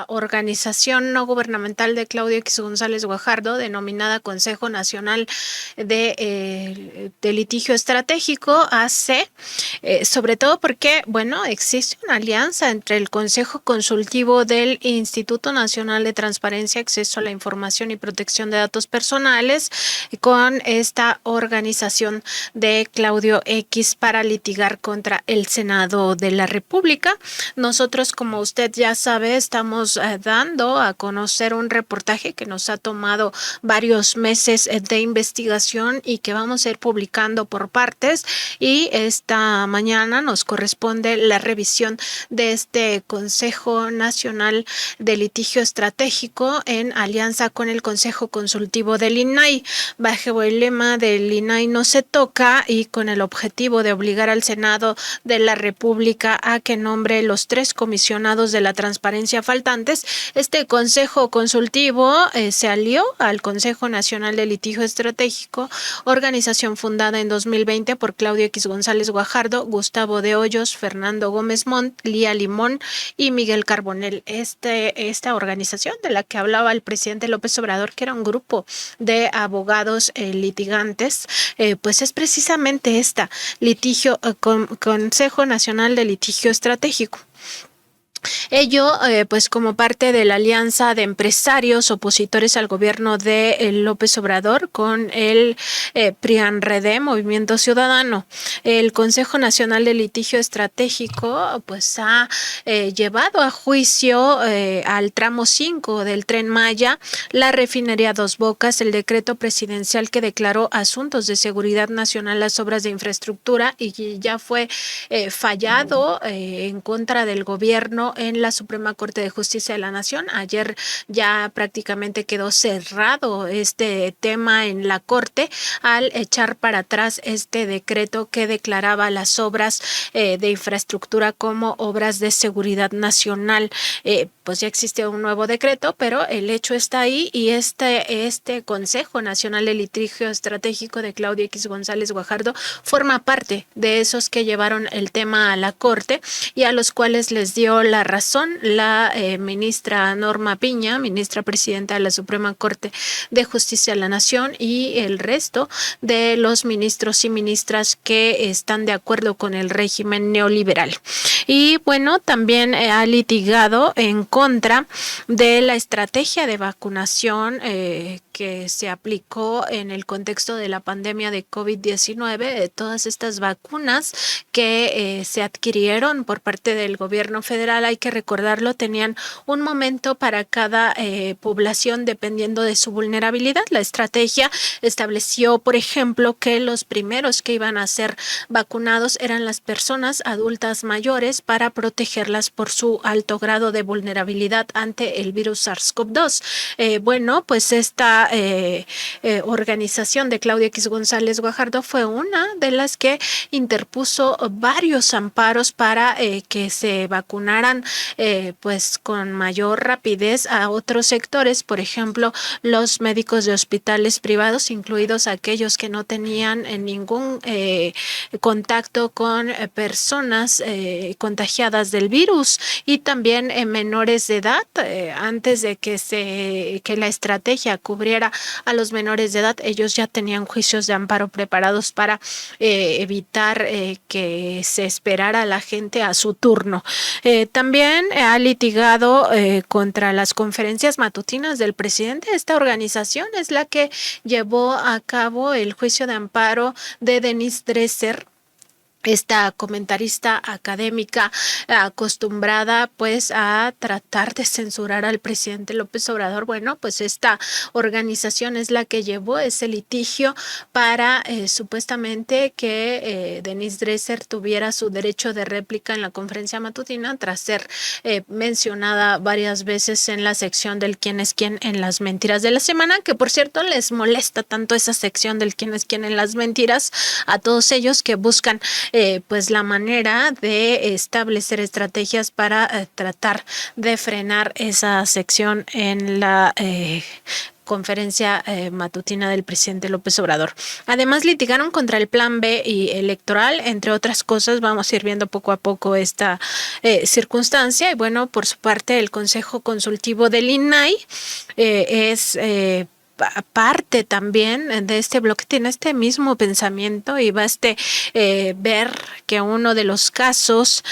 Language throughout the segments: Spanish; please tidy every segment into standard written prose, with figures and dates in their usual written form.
la organización no gubernamental de Claudio X González Guajardo, denominada Consejo Nacional de Litigio Estratégico, AC, sobre todo porque, bueno, existe una alianza entre el Consejo Consultivo del Instituto Nacional de Transparencia, Acceso a la Información y Protección de Datos Personales con esta organización de Claudio X para litigar contra el Senado de la República. Nosotros, como usted ya sabe, estamos dando a conocer un reportaje que nos ha tomado varios meses de investigación y que vamos a ir publicando por partes, y esta mañana nos corresponde la revisión de este Consejo Nacional de Litigio Estratégico en alianza con el Consejo Consultivo del INAI, bajo el lema del INAI no se toca, y con el objetivo de obligar al Senado de la República a que nombre los 3 comisionados de la transparencia faltantes. Este Consejo Consultivo se alió al Consejo Nacional de Litigio Estratégico, organización fundada en 2020 por Claudio X González Guajardo, Gustavo de Hoyos, Fernando Gómez Montt, Lía Limón y Miguel Carbonell. Esta organización de la que hablaba el presidente López Obrador, que era un grupo de abogados litigantes, pues es precisamente esta, Consejo Nacional de Litigio Estratégico. Ello, pues como parte de la alianza de empresarios opositores al gobierno de López Obrador con el PRIAN-RD, Movimiento Ciudadano. El Consejo Nacional de Litigio Estratégico pues ha llevado a juicio al tramo 5 del Tren Maya, la refinería Dos Bocas, el decreto presidencial que declaró asuntos de seguridad nacional las obras de infraestructura y ya fue fallado en contra del gobierno en la Suprema Corte de Justicia de la Nación. Ayer ya prácticamente quedó cerrado este tema en la Corte al echar para atrás este decreto que declaraba las obras de infraestructura como obras de seguridad nacional. Pues ya existe un nuevo decreto, pero el hecho está ahí, y este Consejo Nacional de Litigio Estratégico de Claudio X González Guajardo forma parte de esos que llevaron el tema a la Corte y a los cuales les dio la razón la ministra Norma Piña, ministra presidenta de la Suprema Corte de Justicia de la Nación, y el resto de los ministros y ministras que están de acuerdo con el régimen neoliberal. Y bueno, también ha litigado en contra de la estrategia de vacunación que se aplicó en el contexto de la pandemia de COVID-19, todas estas vacunas que se adquirieron por parte del gobierno federal, hay que recordarlo, tenían un momento para cada población dependiendo de su vulnerabilidad. La estrategia estableció, por ejemplo, que los primeros que iban a ser vacunados eran las personas adultas mayores para protegerlas por su alto grado de vulnerabilidad ante el virus SARS-CoV-2. Bueno, pues esta organización de Claudio X González Guajardo fue una de las que interpuso varios amparos para que se vacunaran pues con mayor rapidez a otros sectores, por ejemplo, los médicos de hospitales privados, incluidos aquellos que no tenían ningún contacto con personas contagiadas del virus, y también menores de edad. Antes de que la estrategia cubriera a los menores de edad, ellos ya tenían juicios de amparo preparados para evitar que se esperara a la gente a su turno. También ha litigado contra las conferencias matutinas del presidente. Esta organización es la que llevó a cabo el juicio de amparo de Denise Dresser, esta comentarista académica acostumbrada pues a tratar de censurar al presidente López Obrador. Bueno, pues esta organización es la que llevó ese litigio para supuestamente que Denise Dresser tuviera su derecho de réplica en la conferencia matutina, tras ser mencionada varias veces en la sección del quién es quién en las mentiras de la semana, que por cierto les molesta tanto esa sección del quién es quién en las mentiras a todos ellos que buscan pues la manera de establecer estrategias para tratar de frenar esa sección en la conferencia matutina del presidente López Obrador. Además, litigaron contra el Plan B y electoral, entre otras cosas. Vamos a ir viendo poco a poco esta circunstancia. Y bueno, por su parte, el Consejo Consultivo del INAI es parte también de este bloque, tiene este mismo pensamiento y baste ver que uno de los casos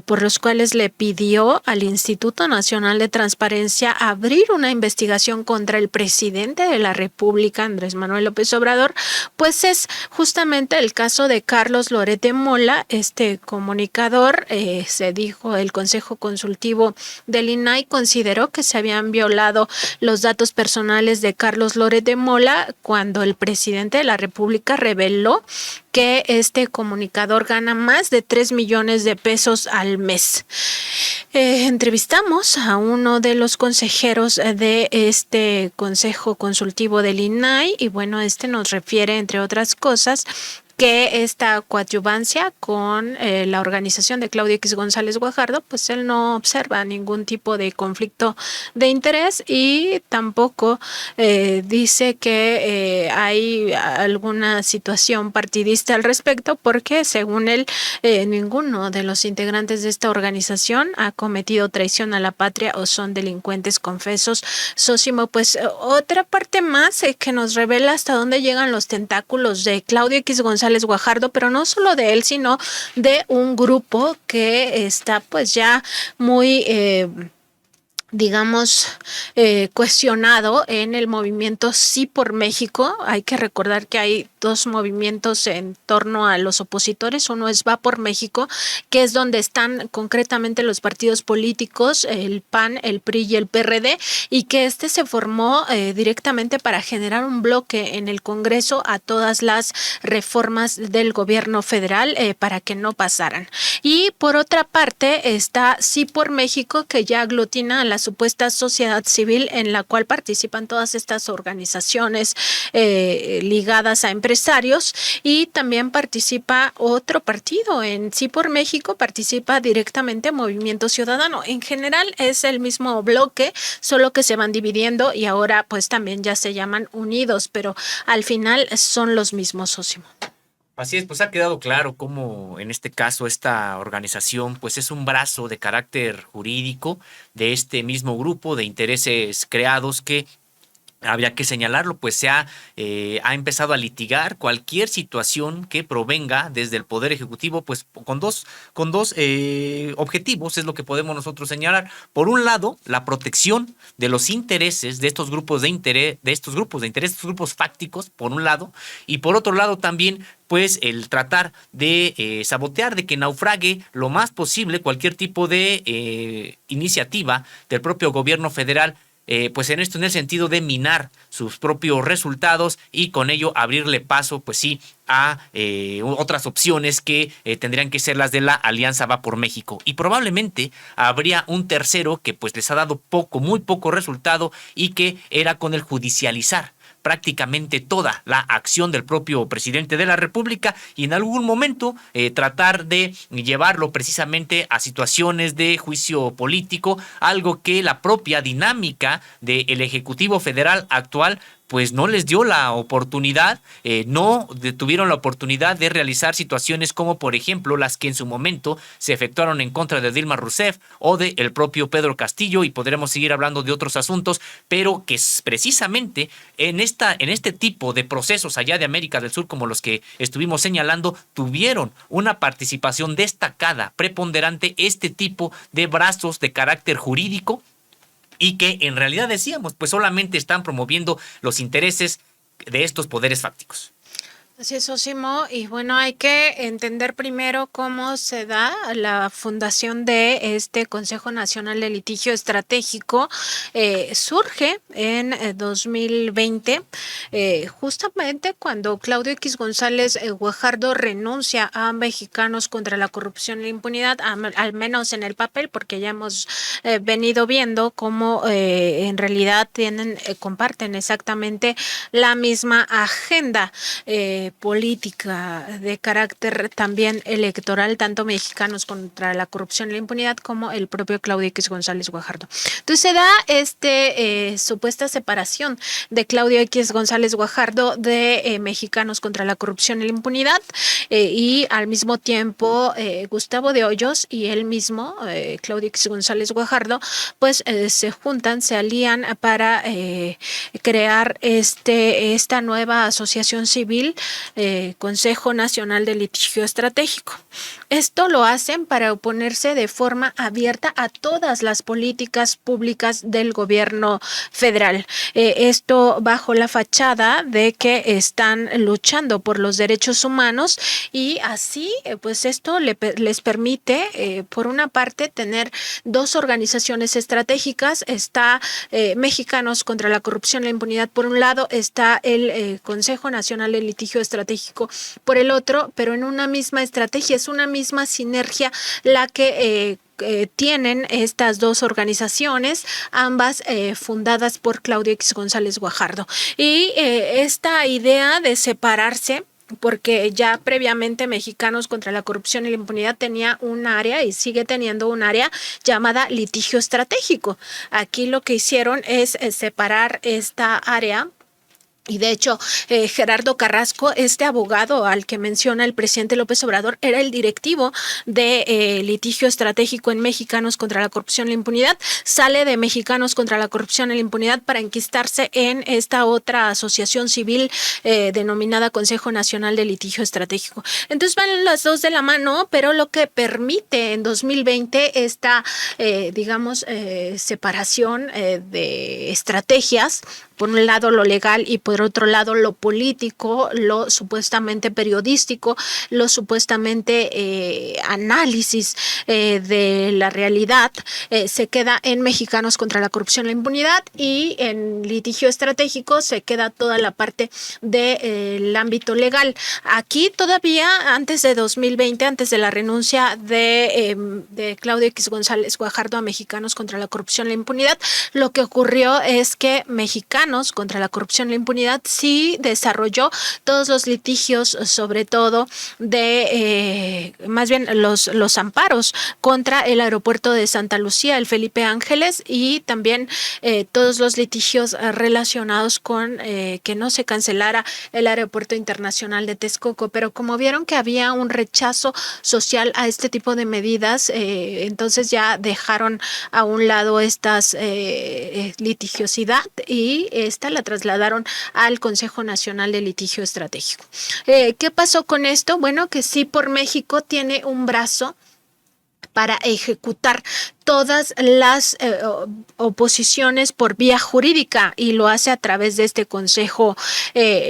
por los cuales le pidió al Instituto Nacional de Transparencia abrir una investigación contra el presidente de la República, Andrés Manuel López Obrador, pues es justamente el caso de Carlos Loret de Mola, este comunicador. Se dijo, el Consejo Consultivo del INAI consideró que se habían violado los datos personales de Carlos Loret de Mola cuando el presidente de la República reveló que este comunicador gana más de 3 millones de pesos al mes. Entrevistamos a uno de los consejeros de este Consejo Consultivo del INAI y bueno, este nos refiere, entre otras cosas, que esta coadyuvancia con la organización de Claudio X González Guajardo, pues él no observa ningún tipo de conflicto de interés y tampoco dice que hay alguna situación partidista al respecto, porque según él, ninguno de los integrantes de esta organización ha cometido traición a la patria o son delincuentes confesos. Sósimo, pues otra parte más que nos revela hasta dónde llegan los tentáculos de Claudio X González Guajardo, pero no solo de él, sino de un grupo que está pues ya muy digamos, cuestionado en el movimiento Sí por México. Hay que recordar que hay dos movimientos en torno a los opositores. Uno es Va por México, que es donde están concretamente los partidos políticos, el PAN, el PRI y el PRD, y que este se formó directamente para generar un bloque en el Congreso a todas las reformas del gobierno federal para que no pasaran. Y por otra parte está Sí por México, que ya aglutina a la supuesta sociedad civil en la cual participan todas estas organizaciones ligadas a empresarios, y también participa otro partido. En Sí por México participa directamente Movimiento Ciudadano. En general es el mismo bloque, solo que se van dividiendo y ahora pues también ya se llaman Unidos, pero al final son los mismos, socios. Así es, pues ha quedado claro cómo en este caso esta organización pues es un brazo de carácter jurídico de este mismo grupo de intereses creados que habría que señalarlo, pues ha empezado a litigar cualquier situación que provenga desde el Poder Ejecutivo, pues con dos objetivos, es lo que podemos nosotros señalar. Por un lado, la protección de los intereses de estos grupos de interés, estos grupos fácticos, por un lado, y por otro lado también pues el tratar de sabotear, de que naufrague lo más posible cualquier tipo de iniciativa del propio gobierno federal, pues en el sentido de minar sus propios resultados y con ello abrirle paso, pues sí, a otras opciones que tendrían que ser las de la Alianza Va por México. Y probablemente habría un tercero que pues les ha dado muy poco resultado y que era con el judicializar prácticamente toda la acción del propio presidente de la República y en algún momento tratar de llevarlo precisamente a situaciones de juicio político, algo que la propia dinámica del Ejecutivo Federal actual pues no les dio la oportunidad, no tuvieron la oportunidad de realizar situaciones como, por ejemplo, las que en su momento se efectuaron en contra de Dilma Rousseff o de el propio Pedro Castillo, y podremos seguir hablando de otros asuntos, pero que precisamente en este tipo de procesos allá de América del Sur, como los que estuvimos señalando, tuvieron una participación destacada, preponderante, este tipo de brazos de carácter jurídico, y que en realidad decíamos, pues solamente están promoviendo los intereses de estos poderes fácticos. Así es, Osimo. Y bueno, hay que entender primero cómo se da la fundación de este Consejo Nacional de Litigio Estratégico. Surge en 2020, justamente cuando Claudio X González Guajardo renuncia a Mexicanos contra la Corrupción y la Impunidad, al menos en el papel, porque ya hemos venido viendo cómo en realidad comparten exactamente la misma agenda. política de carácter también electoral, tanto Mexicanos contra la Corrupción y la Impunidad como el propio Claudio X González Guajardo. Entonces se da supuesta separación de Claudio X González Guajardo de Mexicanos contra la Corrupción y la Impunidad, y al mismo tiempo Gustavo de Hoyos y él mismo, Claudio X González Guajardo, pues se juntan, se alían para crear esta nueva asociación civil, Consejo Nacional de Litigio Estratégico. Esto lo hacen para oponerse de forma abierta a todas las políticas públicas del gobierno federal. Esto bajo la fachada de que están luchando por los derechos humanos, y así pues esto les permite por una parte tener dos organizaciones estratégicas. Está Mexicanos contra la Corrupción y la Impunidad por un lado, está el Consejo Nacional de Litigio Estratégico por el otro, pero en una misma estrategia, es una misma sinergia la que tienen estas dos organizaciones, ambas fundadas por Claudio X González Guajardo. Y esta idea de separarse, porque ya previamente Mexicanos contra la Corrupción y la Impunidad tenía un área y sigue teniendo un área llamada litigio estratégico. Aquí lo que hicieron es separar esta área. Y de hecho, Gerardo Carrasco, este abogado al que menciona el presidente López Obrador, era el directivo de litigio estratégico en Mexicanos contra la Corrupción y la Impunidad. Sale de Mexicanos contra la Corrupción y la Impunidad para enquistarse en esta otra asociación civil denominada Consejo Nacional de Litigio Estratégico. Entonces van las dos de la mano, pero lo que permite en 2020 esta, separación de estrategias, por un lado lo legal y por otro lado lo político, lo supuestamente periodístico, lo supuestamente análisis de la realidad, se queda en Mexicanos contra la Corrupción y la Impunidad, y en litigio estratégico se queda toda la parte del ámbito legal. Aquí todavía antes de 2020, antes de la renuncia de Claudio X González Guajardo a Mexicanos contra la Corrupción y la Impunidad, lo que ocurrió es que Mexicanos contra la Corrupción y la Impunidad sí desarrolló todos los litigios, sobre todo de más bien los amparos contra el aeropuerto de Santa Lucía, el Felipe Ángeles, y también todos los litigios relacionados con que no se cancelara el aeropuerto internacional de Texcoco. Pero como vieron que había un rechazo social a este tipo de medidas, entonces ya dejaron a un lado estas litigiosidad y esta la trasladaron al Consejo Nacional de Litigio Estratégico. ¿Qué pasó con esto? Bueno, que sí por México tiene un brazo para ejecutar todas las oposiciones por vía jurídica, y lo hace a través de este Consejo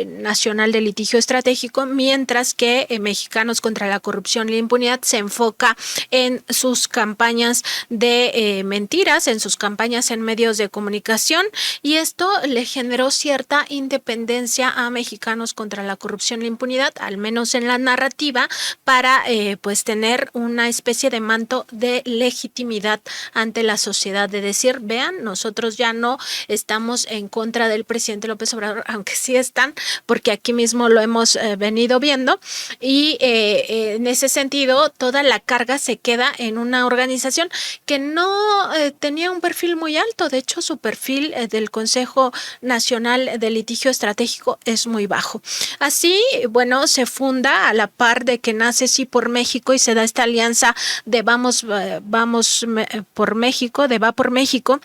Nacional de Litigio Estratégico, mientras que Mexicanos contra la Corrupción y la Impunidad se enfoca en sus campañas de mentiras, en sus campañas en medios de comunicación, y esto le generó cierta independencia a Mexicanos contra la Corrupción y la Impunidad, al menos en la narrativa, para pues tener una especie de manto de legitimidad ante la sociedad, de decir, vean, nosotros ya no estamos en contra del presidente López Obrador, aunque sí están, porque aquí mismo lo hemos venido viendo, y en ese sentido toda la carga se queda en una organización que no tenía un perfil muy alto. De hecho, su perfil del Consejo Nacional de Litigio Estratégico es muy bajo. Así, bueno, se funda a la par de que nace Sí por México y se da esta alianza de Vamos por México, de Va por México,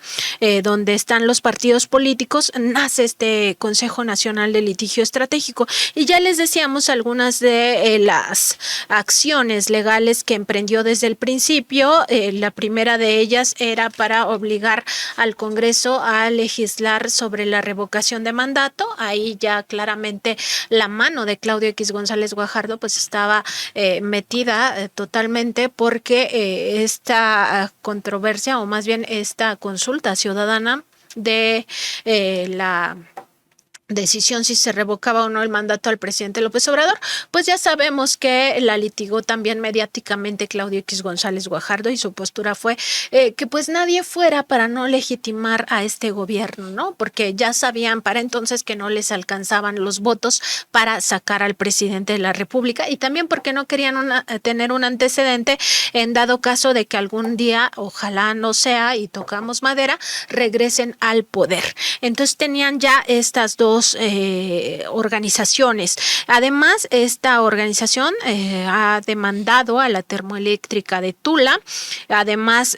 donde están los partidos políticos. Nace este Consejo Nacional de Litigio Estratégico, y ya les decíamos algunas de las acciones legales que emprendió desde el principio. La primera de ellas era para obligar al Congreso a legislar sobre la revocación de mandato. Ahí ya claramente la mano de Claudio X González Guajardo pues estaba metida totalmente, porque esta controversia, o más bien esta consulta ciudadana de la decisión si se revocaba o no el mandato al presidente López Obrador, pues ya sabemos que la litigó también mediáticamente Claudio X González Guajardo, y su postura fue que pues nadie fuera para no legitimar a este gobierno, ¿no? Porque ya sabían para entonces que no les alcanzaban los votos para sacar al presidente de la República, y también porque no querían tener un antecedente en dado caso de que algún día, ojalá no sea y tocamos madera, regresen al poder. Entonces tenían ya estas dos organizaciones. Además, esta organización ha demandado a la termoeléctrica de Tula. Además,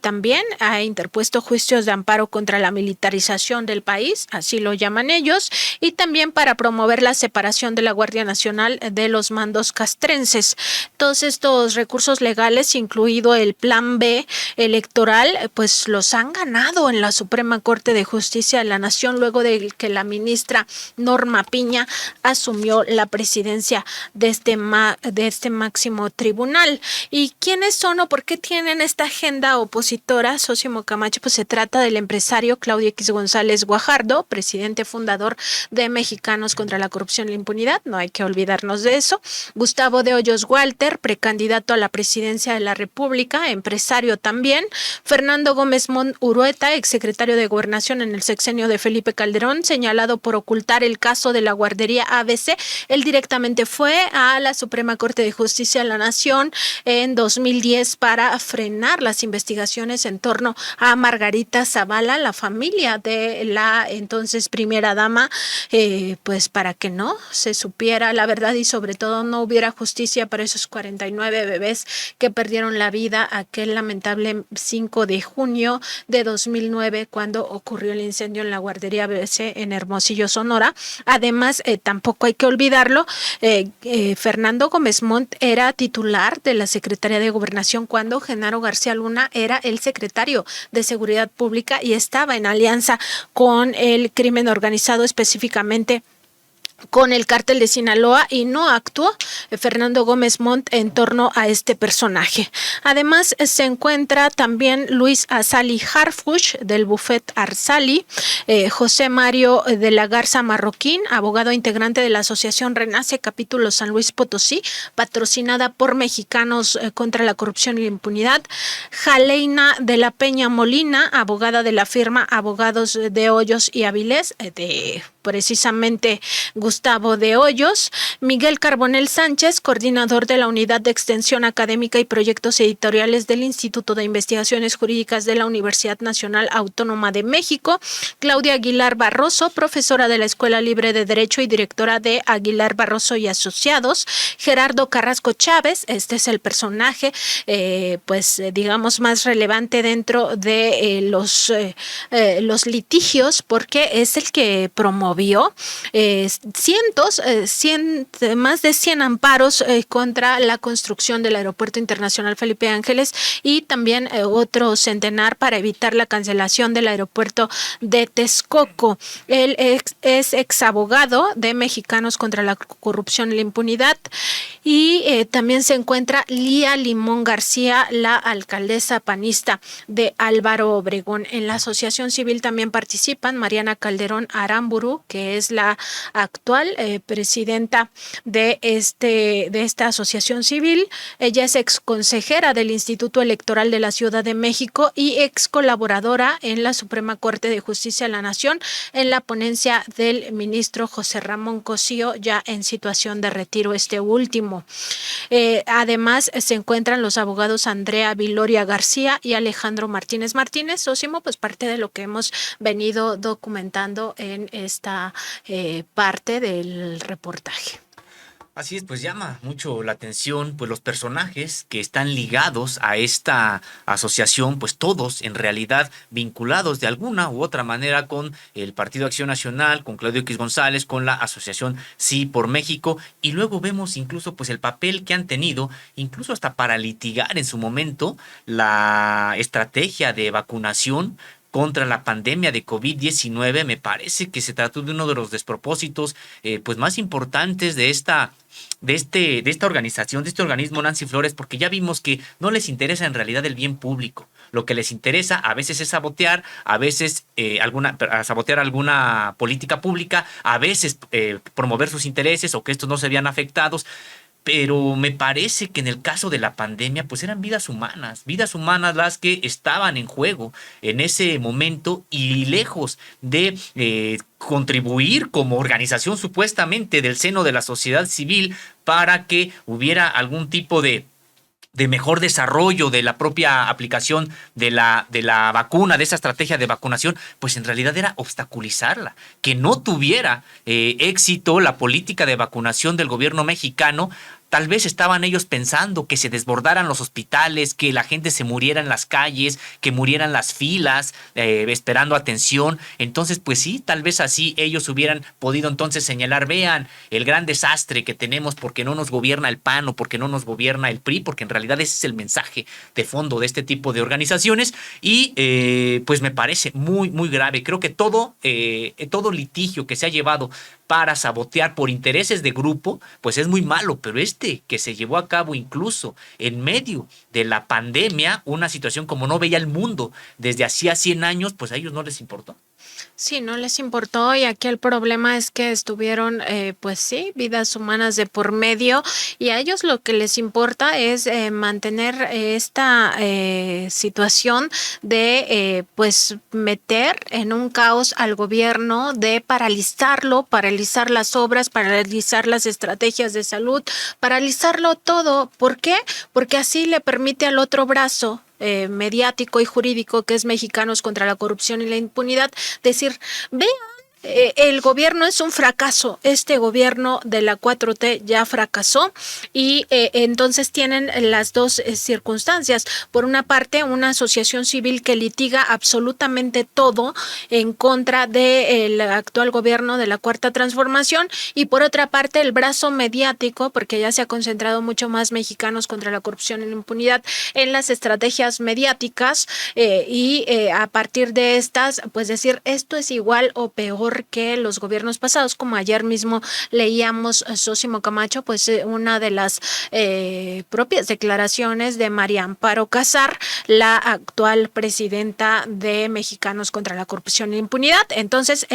también ha interpuesto juicios de amparo contra la militarización del país, así lo llaman ellos, y también para promover la separación de la Guardia Nacional de los mandos castrenses. Todos estos recursos legales, incluido el Plan B electoral, pues los han ganado en la Suprema Corte de Justicia de la Nación luego de que la ministra Norma Piña asumió la presidencia de este máximo tribunal. ¿Y quiénes son o por qué tienen esta agenda opositora? Sósimo Camacho, pues se trata del empresario Claudio X González Guajardo, presidente fundador de Mexicanos contra la Corrupción y la Impunidad, no hay que olvidarnos de eso. Gustavo de Hoyos Walter, precandidato a la presidencia de la República, empresario también. Fernando Gómez Mont Urueta, exsecretario de Gobernación en el sexenio de Felipe Calderón, señalado por ocultar el caso de la guardería ABC. Él directamente fue a la Suprema Corte de Justicia de la Nación en 2010 para frenar las investigaciones en torno a Margarita Zavala, la familia de la entonces primera dama, pues para que no se supiera la verdad y sobre todo no hubiera justicia para esos 49 bebés que perdieron la vida aquel lamentable 5 de junio de 2009 cuando ocurrió el incendio en la guardería ABC en Hermosillo, Sonora. Además, tampoco hay que olvidarlo, Fernando Gómez Mont era titular de la Secretaría de Gobernación cuando Genaro García Luna era el secretario de Seguridad Pública y estaba en alianza con el crimen organizado, específicamente con el cártel de Sinaloa, y no actuó Fernando Gómez Mont en torno a este personaje. Además, se encuentra también Luis Azali Harfuch del Buffet Arzali, José Mario de la Garza Marroquín, abogado integrante de la Asociación Renace Capítulo San Luis Potosí, patrocinada por Mexicanos contra la Corrupción y la Impunidad. Jaleina de la Peña Molina, abogada de la firma Abogados de Hoyos y Avilés, de precisamente Gustavo de Hoyos. Miguel Carbonell Sánchez, coordinador de la Unidad de Extensión Académica y Proyectos Editoriales del Instituto de Investigaciones Jurídicas de la Universidad Nacional Autónoma de México. Claudia Aguilar Barroso, profesora de la Escuela Libre de Derecho y directora de Aguilar Barroso y Asociados. Gerardo Carrasco Chávez, este es el personaje, digamos, más relevante dentro de los litigios, porque es el que promovió más de 100 amparos contra la construcción del Aeropuerto Internacional Felipe Ángeles y también otro centenar para evitar la cancelación del aeropuerto de Texcoco. Él es ex abogado de Mexicanos contra la Corrupción y la Impunidad. Y también se encuentra Lía Limón García, la alcaldesa panista de Álvaro Obregón. En la asociación civil también participan Mariana Calderón Aramburu, que es la actual presidenta de esta asociación civil. Ella es ex consejera del Instituto Electoral de la Ciudad de México y ex colaboradora en la Suprema Corte de Justicia de la Nación en la ponencia del ministro José Ramón Cosío, ya en situación de retiro este último. Además, se encuentran los abogados Andrea Viloria García y Alejandro Martínez Martínez. Sósimo, pues parte de lo que hemos venido documentando en esta parte del reportaje. Así es, pues llama mucho la atención, pues los personajes que están ligados a esta asociación, pues todos en realidad vinculados de alguna u otra manera con el Partido Acción Nacional, con Claudio X González, con la Asociación Sí por México, y luego vemos incluso pues el papel que han tenido, incluso hasta para litigar en su momento la estrategia de vacunación contra la pandemia de COVID-19. Me parece que se trató de uno de los despropósitos pues más importantes de esta organización, de este organismo, Nancy Flores, porque ya vimos que no les interesa en realidad el bien público. lo que les interesa a veces es sabotear, a veces sabotear alguna política pública, a veces promover sus intereses o que estos no se vean afectados. Pero me parece que en el caso de la pandemia, pues eran vidas humanas las que estaban en juego en ese momento, y lejos de contribuir como organización supuestamente del seno de la sociedad civil para que hubiera algún tipo de mejor desarrollo de la propia aplicación de la vacuna, de esa estrategia de vacunación, pues en realidad era obstaculizarla, que no tuviera éxito la política de vacunación del gobierno mexicano. Tal vez estaban ellos pensando que se desbordaran los hospitales, que la gente se muriera en las calles, que murieran las filas esperando atención. Entonces, pues sí, tal vez así ellos hubieran podido entonces señalar, vean el gran desastre que tenemos porque no nos gobierna el PAN o porque no nos gobierna el PRI, porque en realidad ese es el mensaje de fondo de este tipo de organizaciones. Y pues me parece muy, muy grave. Creo que todo litigio que se ha llevado para sabotear por intereses de grupo, pues es muy malo, pero que se llevó a cabo incluso en medio de la pandemia, una situación como no veía el mundo desde hacía 100 años, pues a ellos no les importó. Sí, no les importó, y aquí el problema es que estuvieron, pues sí, vidas humanas de por medio, y a ellos lo que les importa es mantener esta situación de, pues, meter en un caos al gobierno, de paralizarlo, paralizar las obras, paralizar las estrategias de salud, paralizarlo todo. ¿Por qué? Porque así le permite al otro brazo mediático y jurídico, que es Mexicanos contra la Corrupción y la Impunidad, decir, vean, el gobierno es un fracaso, este gobierno de la 4T ya fracasó, y entonces tienen las dos circunstancias. Por una parte, una asociación civil que litiga absolutamente todo en contra del actual gobierno de la Cuarta Transformación, y por otra parte el brazo mediático, porque ya se ha concentrado mucho más Mexicanos contra la Corrupción y la Impunidad en las estrategias mediáticas, y a partir de estas, pues decir, esto es igual o peor que los gobiernos pasados, como ayer mismo leíamos Sósimo Camacho, pues una de las propias declaraciones de María Amparo Casar, la actual presidenta de Mexicanos contra la Corrupción e Impunidad. Entonces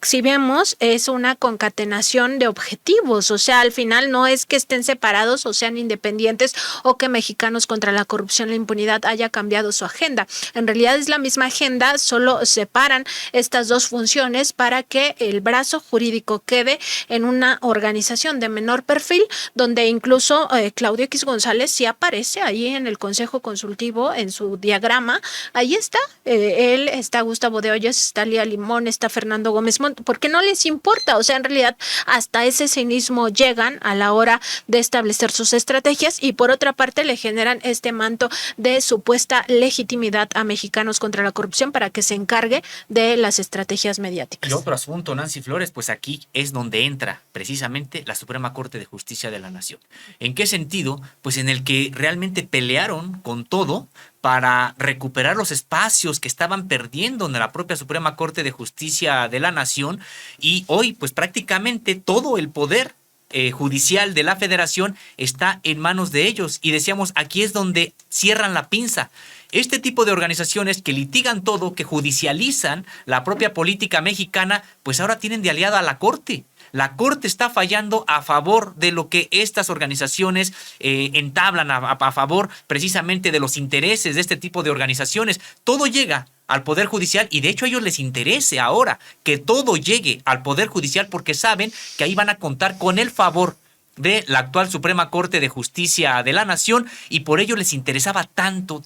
si vemos, es una concatenación de objetivos, o sea, al final no es que estén separados o sean independientes, o que Mexicanos contra la Corrupción e Impunidad haya cambiado su agenda. En realidad es la misma agenda, solo separan estas dos funciones para que el brazo jurídico quede en una organización de menor perfil, donde incluso Claudio X González sí aparece ahí en el Consejo Consultivo, en su diagrama. Ahí está, él está, Gustavo de Hoyos, está Lía Limón, está Fernando Gómez Montt, porque no les importa. O sea, en realidad hasta ese cinismo llegan a la hora de establecer sus estrategias, y por otra parte le generan este manto de supuesta legitimidad a Mexicanos contra la Corrupción para que se encargue de las estrategias mediáticas. Y otro asunto, Nancy Flores, pues aquí es donde entra precisamente la Suprema Corte de Justicia de la Nación. ¿En qué sentido? Pues en el que realmente pelearon con todo para recuperar los espacios que estaban perdiendo en la propia Suprema Corte de Justicia de la Nación, y hoy pues prácticamente todo el poder judicial de la Federación está en manos de ellos, y decíamos, aquí es donde cierran la pinza. Este tipo de organizaciones que litigan todo, que judicializan la propia política mexicana, pues ahora tienen de aliada a la Corte. La Corte está fallando a favor de lo que estas organizaciones entablan, a favor precisamente de los intereses de este tipo de organizaciones. Todo llega al Poder Judicial, y de hecho a ellos les interese ahora que todo llegue al Poder Judicial, porque saben que ahí van a contar con el favor de la actual Suprema Corte de Justicia de la Nación, y por ello les interesaba tanto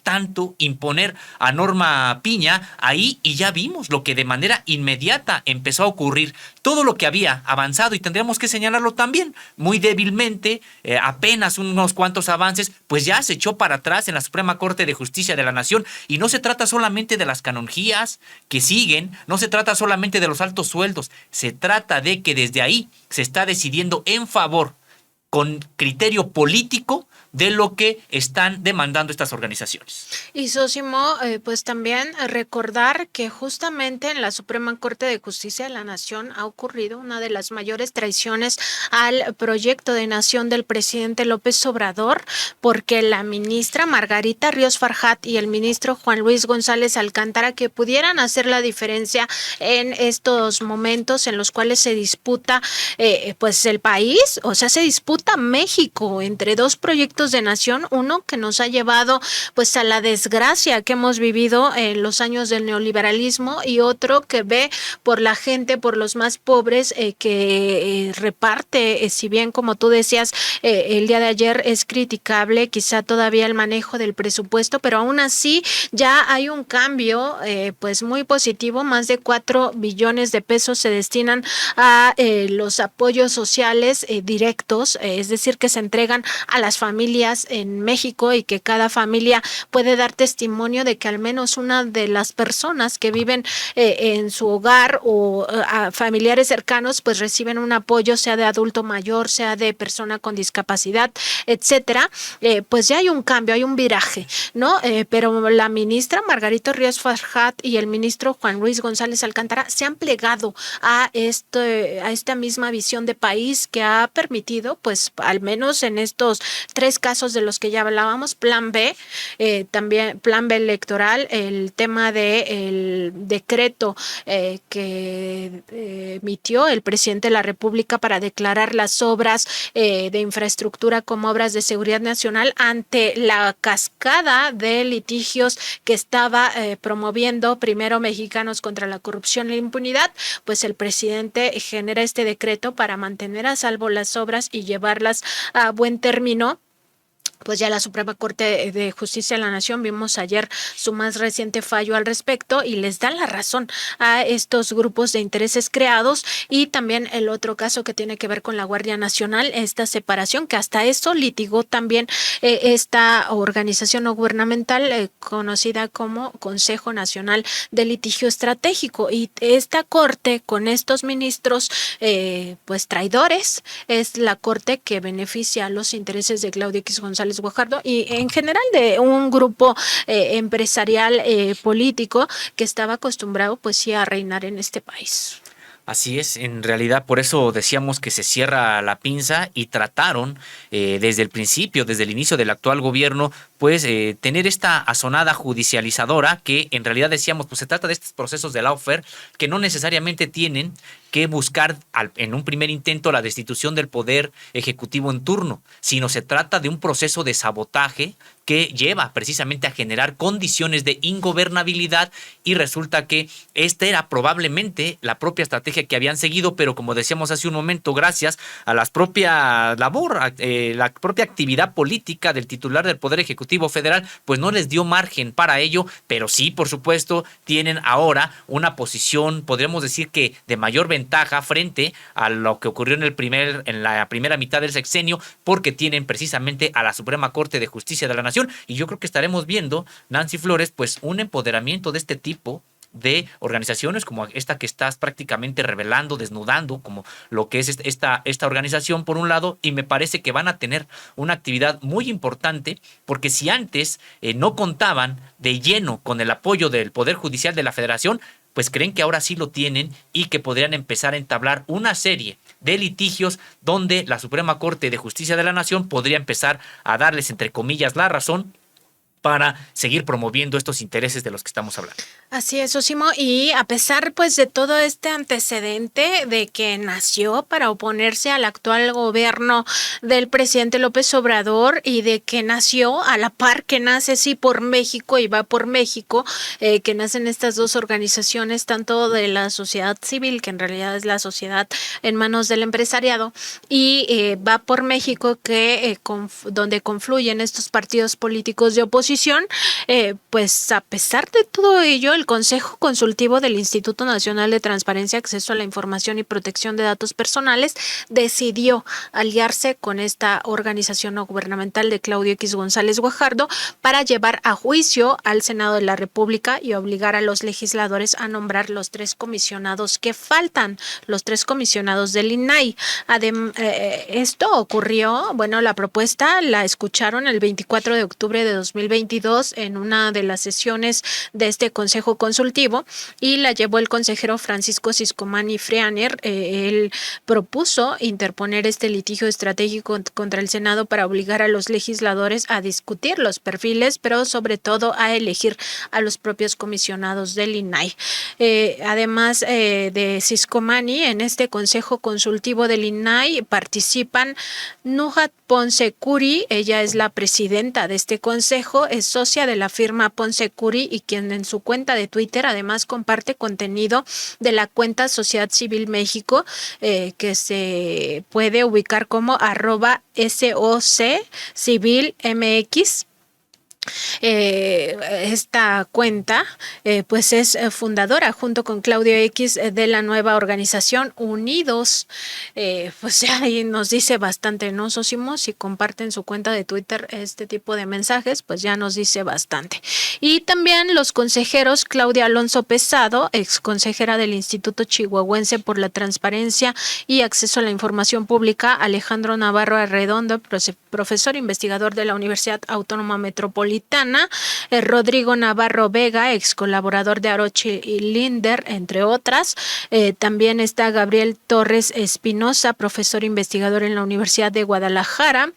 imponer a Norma Piña ahí, y ya vimos lo que de manera inmediata empezó a ocurrir. Todo lo que había avanzado, y tendríamos que señalarlo también, muy débilmente, apenas unos cuantos avances, pues ya se echó para atrás en la Suprema Corte de Justicia de la Nación. Y no se trata solamente de las canonjías que siguen, no se trata solamente de los altos sueldos, se trata de que desde ahí se está decidiendo en favor con criterio político de lo que están demandando estas organizaciones. Y Sósimo, pues también recordar que justamente en la Suprema Corte de Justicia de la Nación ha ocurrido una de las mayores traiciones al proyecto de nación del presidente López Obrador, porque la ministra Margarita Ríos Farjat y el ministro Juan Luis González Alcántara, que pudieran hacer la diferencia en estos momentos en los cuales se disputa pues el país, o sea, se disputa México entre dos proyectos de nación, uno que nos ha llevado pues a la desgracia que hemos vivido en los años del neoliberalismo y otro que ve por la gente, por los más pobres, que reparte, si bien como tú decías el día de ayer es criticable quizá todavía el manejo del presupuesto, pero aún así ya hay un cambio pues muy positivo. Más de 4 billones de pesos se destinan a los apoyos sociales directos, es decir, que se entregan a las familias en México y que cada familia puede dar testimonio de que al menos una de las personas que viven en su hogar o a familiares cercanos pues reciben un apoyo, sea de adulto mayor, sea de persona con discapacidad, etcétera. Pues ya hay un cambio, hay un viraje, ¿no? Pero la ministra Margarita Ríos Farjat y el ministro Juan Luis González Alcántara se han plegado a esta misma visión de país que ha permitido, pues al menos en estos 3 casos de los que ya hablábamos, plan B, también plan B electoral, el tema del decreto que emitió el presidente de la República para declarar las obras de infraestructura como obras de seguridad nacional ante la cascada de litigios que estaba promoviendo primero Mexicanos contra la Corrupción y la Impunidad, pues el presidente genera este decreto para mantener a salvo las obras y llevarlas a buen término. Pues ya la Suprema Corte de Justicia de la Nación, vimos ayer su más reciente fallo al respecto y les da la razón a estos grupos de intereses creados. Y también el otro caso que tiene que ver con la Guardia Nacional, esta separación que hasta eso litigó también esta organización no gubernamental conocida como Consejo Nacional de Litigio Estratégico. Y esta corte con estos ministros pues traidores es la corte que beneficia a los intereses de Claudio X González Guajardo y en general de un grupo empresarial político que estaba acostumbrado pues sí a reinar en este país. Así es, en realidad por eso decíamos que se cierra la pinza y trataron desde el principio, desde el inicio del actual gobierno, pues tener esta azonada judicializadora que en realidad decíamos, pues se trata de estos procesos de lawfare que no necesariamente tienen que buscar en un primer intento la destitución del poder ejecutivo en turno, sino se trata de un proceso de sabotaje que lleva precisamente a generar condiciones de ingobernabilidad y resulta que esta era probablemente la propia estrategia que habían seguido, pero como decíamos hace un momento, gracias a la propia labor, la propia actividad política del titular del Poder Ejecutivo Federal, pues no les dio margen para ello, pero sí, por supuesto, tienen ahora una posición, podríamos decir que de mayor ventaja frente a lo que ocurrió en la primera mitad del sexenio, porque tienen precisamente a la Suprema Corte de Justicia de la Nación. Y yo creo que estaremos viendo, Nancy Flores, pues un empoderamiento de este tipo de organizaciones como esta que estás prácticamente revelando, desnudando, como lo que es esta organización por un lado, y me parece que van a tener una actividad muy importante, porque si antes no contaban de lleno con el apoyo del Poder Judicial de la Federación, pues creen que ahora sí lo tienen y que podrían empezar a entablar una serie de litigios donde la Suprema Corte de Justicia de la Nación podría empezar a darles, entre comillas, la razón para seguir promoviendo estos intereses de los que estamos hablando. Así es, Sósimo, y a pesar pues de todo este antecedente de que nació para oponerse al actual gobierno del presidente López Obrador y de que nació a la par que nace sí por México y va por México, que nacen estas dos organizaciones, tanto de la sociedad civil, que en realidad es la sociedad en manos del empresariado, y va por México, que donde confluyen estos partidos políticos de oposición. oposición, pues a pesar de todo ello, el Consejo Consultivo del Instituto Nacional de Transparencia, Acceso a la Información y Protección de Datos Personales decidió aliarse con esta organización no gubernamental de Claudio X González Guajardo para llevar a juicio al Senado de la República y obligar a los legisladores a nombrar los 3 comisionados que faltan, los 3 comisionados del INAI. Esto ocurrió, bueno, la propuesta la escucharon el 24 de octubre de 2022 en una de las sesiones de este Consejo Consultivo y la llevó el consejero Francisco Siscomani Freaner. Él propuso interponer este litigio estratégico contra el Senado para obligar a los legisladores a discutir los perfiles, pero sobre todo a elegir a los propios comisionados del INAI. Además de Siscomani, en este Consejo Consultivo del INAI participan Nujat Ponce Curi. Ella es la presidenta de este consejo, es socia de la firma Ponce Curi y quien en su cuenta de Twitter además comparte contenido de la cuenta Sociedad Civil México, que se puede ubicar como @SOC Civil MX. Esta cuenta pues es fundadora junto con Claudio X de la nueva organización Unidos. Pues ahí nos dice bastante, ¿no, Sósimo? Si comparten su cuenta de Twitter este tipo de mensajes, pues ya nos dice bastante. Y también los consejeros Claudia Alonso Pesado, ex consejera del Instituto Chihuahuense por la Transparencia y Acceso a la Información Pública, Alejandro Navarro Arredondo, profesor investigador de la Universidad Autónoma Metropolitana, Rodrigo Navarro Vega, ex colaborador de Arochi y Linder, entre otras. También está Gabriel Torres Espinosa, profesor investigador en la Universidad de Guadalajara,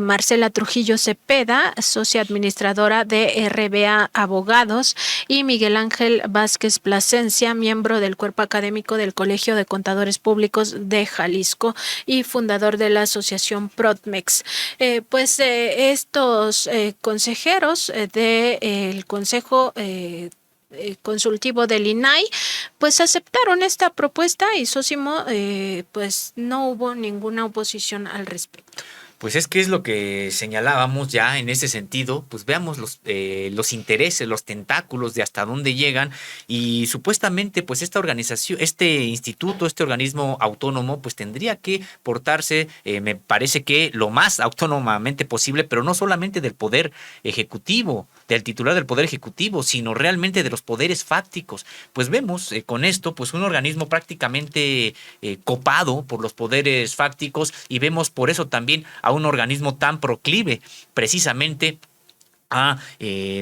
Marcela Trujillo Cepeda, socia administradora de RBA Abogados, y Miguel Ángel Vázquez Plasencia, miembro del cuerpo académico del Colegio de Contadores Públicos de Jalisco y fundador de la asociación Protmex. Estos consejeros del Consejo Consultivo del INAI pues aceptaron esta propuesta y Sósimo, pues no hubo ninguna oposición al respecto. Pues es que es lo que señalábamos ya en ese sentido, pues veamos los intereses, los tentáculos de hasta dónde llegan y supuestamente pues esta organización, este instituto, este organismo autónomo pues tendría que portarse, me parece que lo más autónomamente posible, pero no solamente del poder ejecutivo, del titular del poder ejecutivo, sino realmente de los poderes fácticos. Pues vemos con esto pues un organismo prácticamente copado por los poderes fácticos y vemos por eso también a un organismo tan proclive precisamente a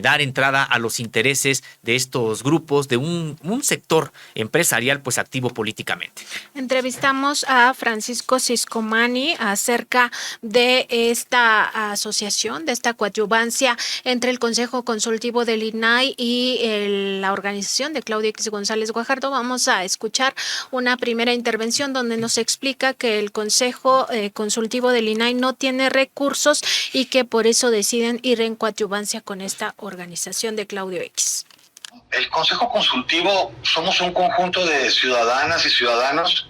dar entrada a los intereses de estos grupos, de un sector empresarial pues activo políticamente. Entrevistamos a Francisco Siscomani acerca de esta asociación, de esta coadyuvancia entre el Consejo Consultivo del INAI y la organización de Claudio X González Guajardo. Vamos a escuchar una primera intervención donde nos explica que el Consejo Consultivo del INAI no tiene recursos y que por eso deciden ir en coadyuvancia con esta organización de Claudio X. El Consejo Consultivo somos un conjunto de ciudadanas y ciudadanos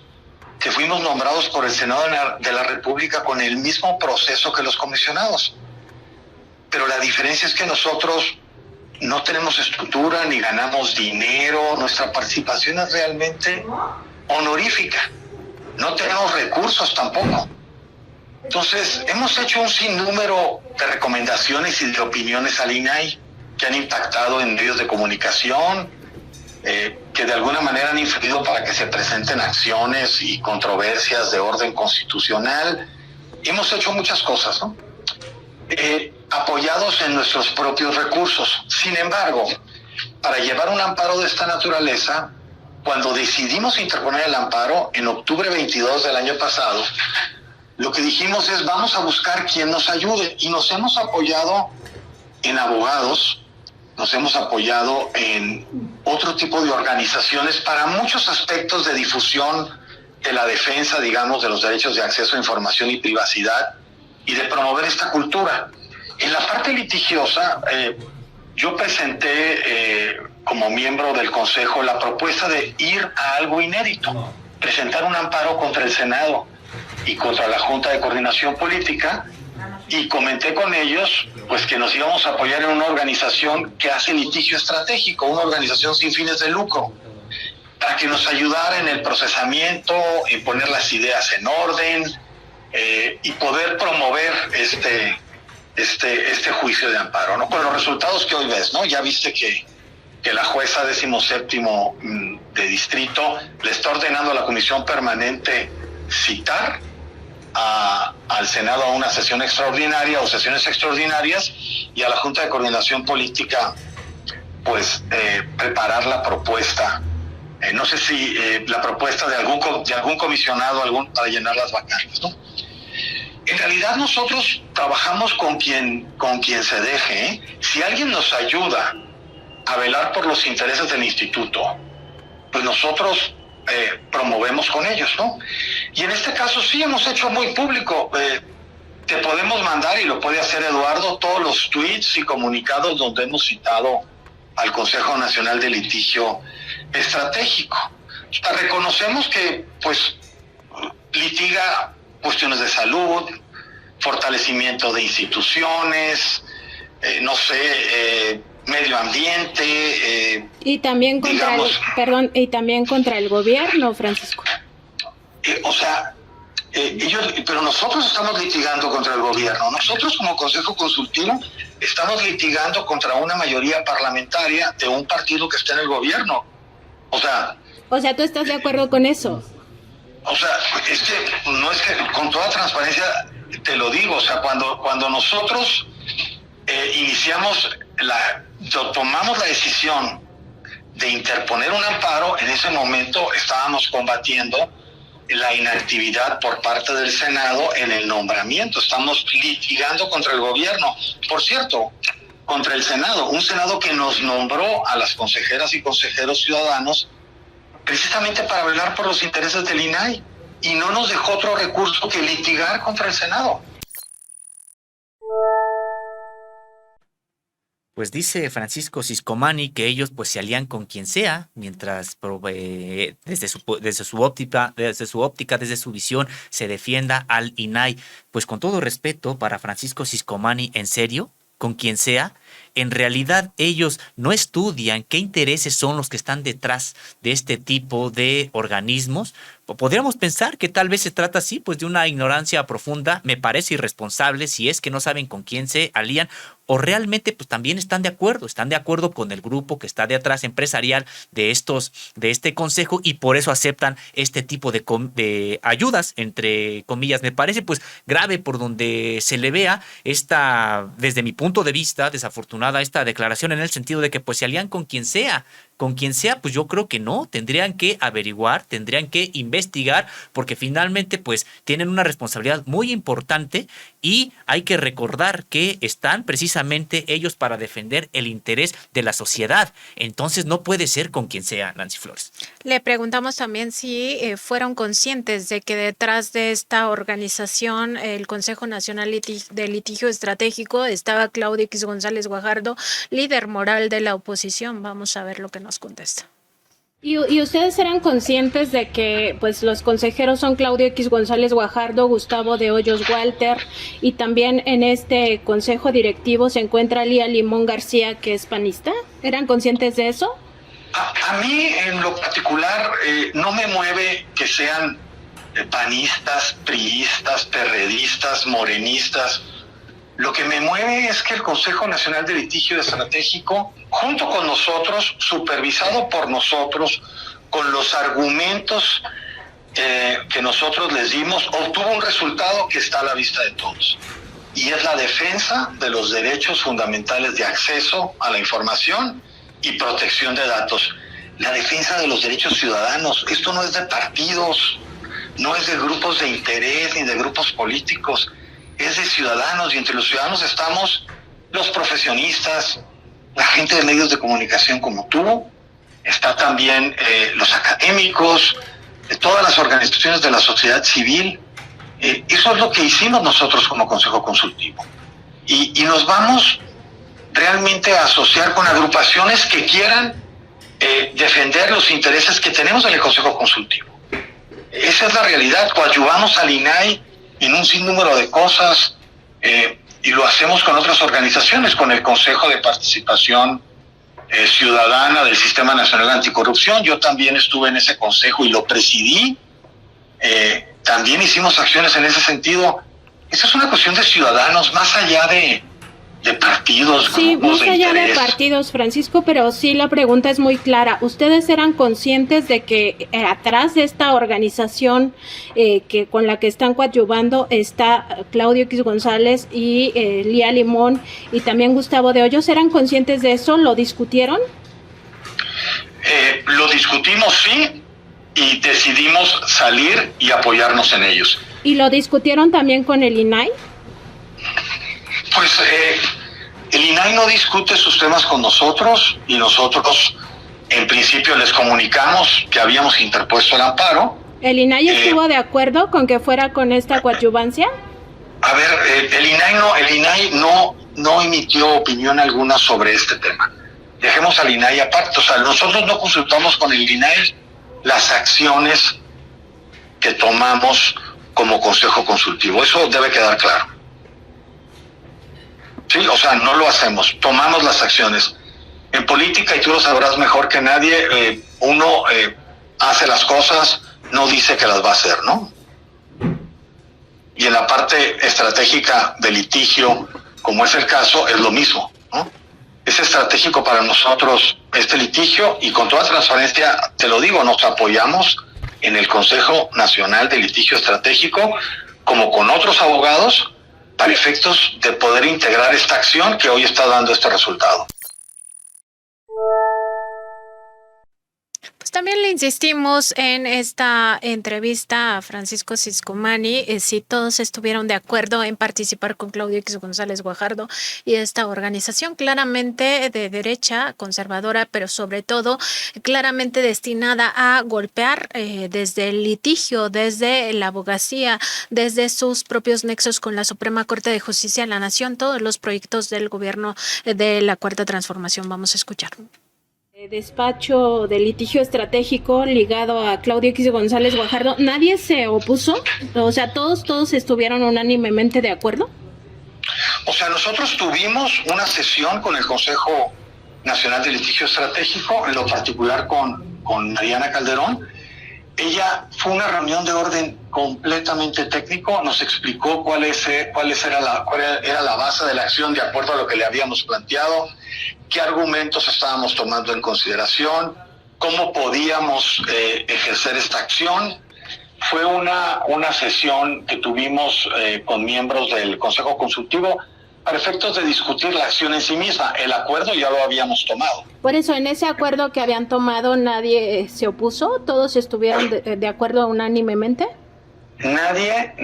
que fuimos nombrados por el Senado de la República con el mismo proceso que los comisionados. Pero la diferencia es que nosotros no tenemos estructura ni ganamos dinero, nuestra participación es realmente honorífica. No tenemos recursos tampoco. Entonces, hemos hecho un sinnúmero de recomendaciones y de opiniones al INAI que han impactado en medios de comunicación, que de alguna manera han influido para que se presenten acciones y controversias de orden constitucional. Hemos hecho muchas cosas, ¿no? Apoyados en nuestros propios recursos. Sin embargo, para llevar un amparo de esta naturaleza, cuando decidimos interponer el amparo en octubre 22 del año pasado, lo que dijimos es vamos a buscar quien nos ayude y nos hemos apoyado en abogados, nos hemos apoyado en otro tipo de organizaciones para muchos aspectos de difusión de la defensa, digamos, de los derechos de acceso a información y privacidad y de promover esta cultura. En la parte litigiosa, yo presenté como miembro del Consejo la propuesta de ir a algo inédito, presentar un amparo contra el Senado y contra la Junta de Coordinación Política y comenté con ellos pues que nos íbamos a apoyar en una organización que hace litigio estratégico, una organización sin fines de lucro, para que nos ayudara en el procesamiento, en poner las ideas en orden y poder promover este juicio de amparo, ¿no? Con los resultados que hoy ves, ¿no? Ya viste que la jueza 17º de distrito le está ordenando a la Comisión Permanente citar al Senado a una sesión extraordinaria o sesiones extraordinarias, y a la Junta de Coordinación Política pues preparar la propuesta, no sé si la propuesta de algún comisionado para llenar las vacantes, ¿no? En realidad nosotros trabajamos con quien se deje, ¿eh? Si alguien nos ayuda a velar por los intereses del instituto, pues nosotros promovemos con ellos, ¿no? Y en este caso sí hemos hecho muy público. Te podemos mandar, y lo puede hacer Eduardo, todos los tweets y comunicados donde hemos citado al Consejo Nacional de Litigio Estratégico. O sea, reconocemos que pues litiga cuestiones de salud, fortalecimiento de instituciones, medio ambiente. Y también contra el gobierno, Francisco. Pero nosotros estamos litigando contra el gobierno. Nosotros como Consejo Consultivo estamos litigando contra una mayoría parlamentaria de un partido que está en el gobierno. O sea, ¿tú estás de acuerdo con eso? No es que con toda transparencia te lo digo, o sea, cuando nosotros tomamos la decisión de interponer un amparo, en ese momento estábamos combatiendo la inactividad por parte del Senado en el nombramiento. Estamos litigando contra el gobierno, por cierto, contra el Senado, un Senado que nos nombró a las consejeras y consejeros ciudadanos precisamente para velar por los intereses del INAI, y no nos dejó otro recurso que litigar contra el Senado. Pues dice Francisco Ciscomani que ellos pues se alían con quien sea, mientras desde su óptica, desde su visión, se defienda al INAI. Pues con todo respeto para Francisco Ciscomani, ¿en serio? ¿Con quien sea? En realidad ellos no estudian qué intereses son los que están detrás de este tipo de organismos. Podríamos pensar que tal vez se trata así, pues de una ignorancia profunda. Me parece irresponsable si es que no saben con quién se alían, o realmente pues también están de acuerdo con el grupo que está de atrás empresarial de este consejo, y por eso aceptan este tipo de ayudas, entre comillas. Me parece pues grave por donde se le vea desde mi punto de vista, desafortunada esta declaración, en el sentido de que pues se alían con quien sea. Con quien sea, pues yo creo que no, tendrían que averiguar, tendrían que investigar, porque finalmente pues tienen una responsabilidad muy importante, y hay que recordar que están precisamente ellos para defender el interés de la sociedad. Entonces no puede ser con quien sea, Nancy Flores. Le preguntamos también si fueron conscientes de que detrás de esta organización, el Consejo Nacional de Litigio Estratégico, estaba Claudio X González Guajardo, líder moral de la oposición. Vamos a ver lo que nos contesta. ¿Y ustedes eran conscientes de que pues los consejeros son Claudio X González Guajardo, Gustavo de Hoyos Walter, y también en este consejo directivo se encuentra Lía Limón García, que es panista? ¿Eran conscientes de eso? A mí en lo particular no me mueve que sean panistas, priistas, perredistas, morenistas. Lo que me mueve es que el Consejo Nacional de Litigio Estratégico, junto con nosotros, supervisado por nosotros, con los argumentos que nosotros les dimos, obtuvo un resultado que está a la vista de todos. Y es la defensa de los derechos fundamentales de acceso a la información y protección de datos. La defensa de los derechos ciudadanos. Esto no es de partidos, no es de grupos de interés ni de grupos políticos. Es de ciudadanos, y entre los ciudadanos estamos los profesionistas, la gente de medios de comunicación como tú, está también los académicos, todas las organizaciones de la sociedad civil. Eso es lo que hicimos nosotros como Consejo Consultivo. Y nos vamos realmente a asociar con agrupaciones que quieran defender los intereses que tenemos en el Consejo Consultivo. Esa es la realidad. Coadyuvamos al INAI en un sinnúmero de cosas, y lo hacemos con otras organizaciones, con el Consejo de Participación Ciudadana del Sistema Nacional Anticorrupción. Yo también estuve en ese consejo y lo presidí. También hicimos acciones en ese sentido. Esa es una cuestión de ciudadanos, más allá de partidos. Sí, más allá de partidos, Francisco, pero sí la pregunta es muy clara. ¿Ustedes eran conscientes de que atrás de esta organización que con la que están coadyuvando está Claudio X González y Lía Limón y también Gustavo de Hoyos? ¿Eran conscientes de eso? ¿Lo discutieron? Lo discutimos, sí, y decidimos salir y apoyarnos en ellos. ¿Y lo discutieron también con el INAI? Pues el INAI no discute sus temas con nosotros y nosotros en principio les comunicamos que habíamos interpuesto el amparo. ¿El INAI estuvo de acuerdo con que fuera con esta coadyuvancia? A ver, el INAI no emitió opinión alguna sobre este tema. Dejemos al INAI aparte. O sea, nosotros no consultamos con el INAI las acciones que tomamos como consejo consultivo. Eso debe quedar claro. Sí, o sea, no lo hacemos, tomamos las acciones. En política, y tú lo sabrás mejor que nadie, uno hace las cosas, no dice que las va a hacer, ¿no? Y en la parte estratégica de litigio, como es el caso, es lo mismo, ¿no? Es estratégico para nosotros este litigio y con toda transparencia, te lo digo, nos apoyamos en el Consejo Nacional de Litigio Estratégico, como con otros abogados, para efectos de poder integrar esta acción que hoy está dando este resultado. Pues también le insistimos en esta entrevista a Francisco Siscomani si todos estuvieron de acuerdo en participar con Claudio X González Guajardo y esta organización claramente de derecha conservadora, pero sobre todo claramente destinada a golpear desde el litigio, desde la abogacía, desde sus propios nexos con la Suprema Corte de Justicia de la Nación, todos los proyectos del gobierno de la Cuarta Transformación. Vamos a escuchar. Despacho de litigio estratégico ligado a Claudio X González Guajardo, ¿nadie se opuso? O sea, ¿todos estuvieron unánimemente de acuerdo? O sea, nosotros tuvimos una sesión con el Consejo Nacional de Litigio Estratégico, en lo particular con Mariana Calderón. Ella fue una reunión de orden completamente técnico, nos explicó cuál era la base de la acción de acuerdo a lo que le habíamos planteado, qué argumentos estábamos tomando en consideración, cómo podíamos ejercer esta acción. Fue una sesión que tuvimos con miembros del Consejo Consultivo para efectos de discutir la acción en sí misma. El acuerdo ya lo habíamos tomado. Por eso, en ese acuerdo que habían tomado, ¿nadie se opuso? ¿Todos estuvieron de acuerdo unánimemente? Nadie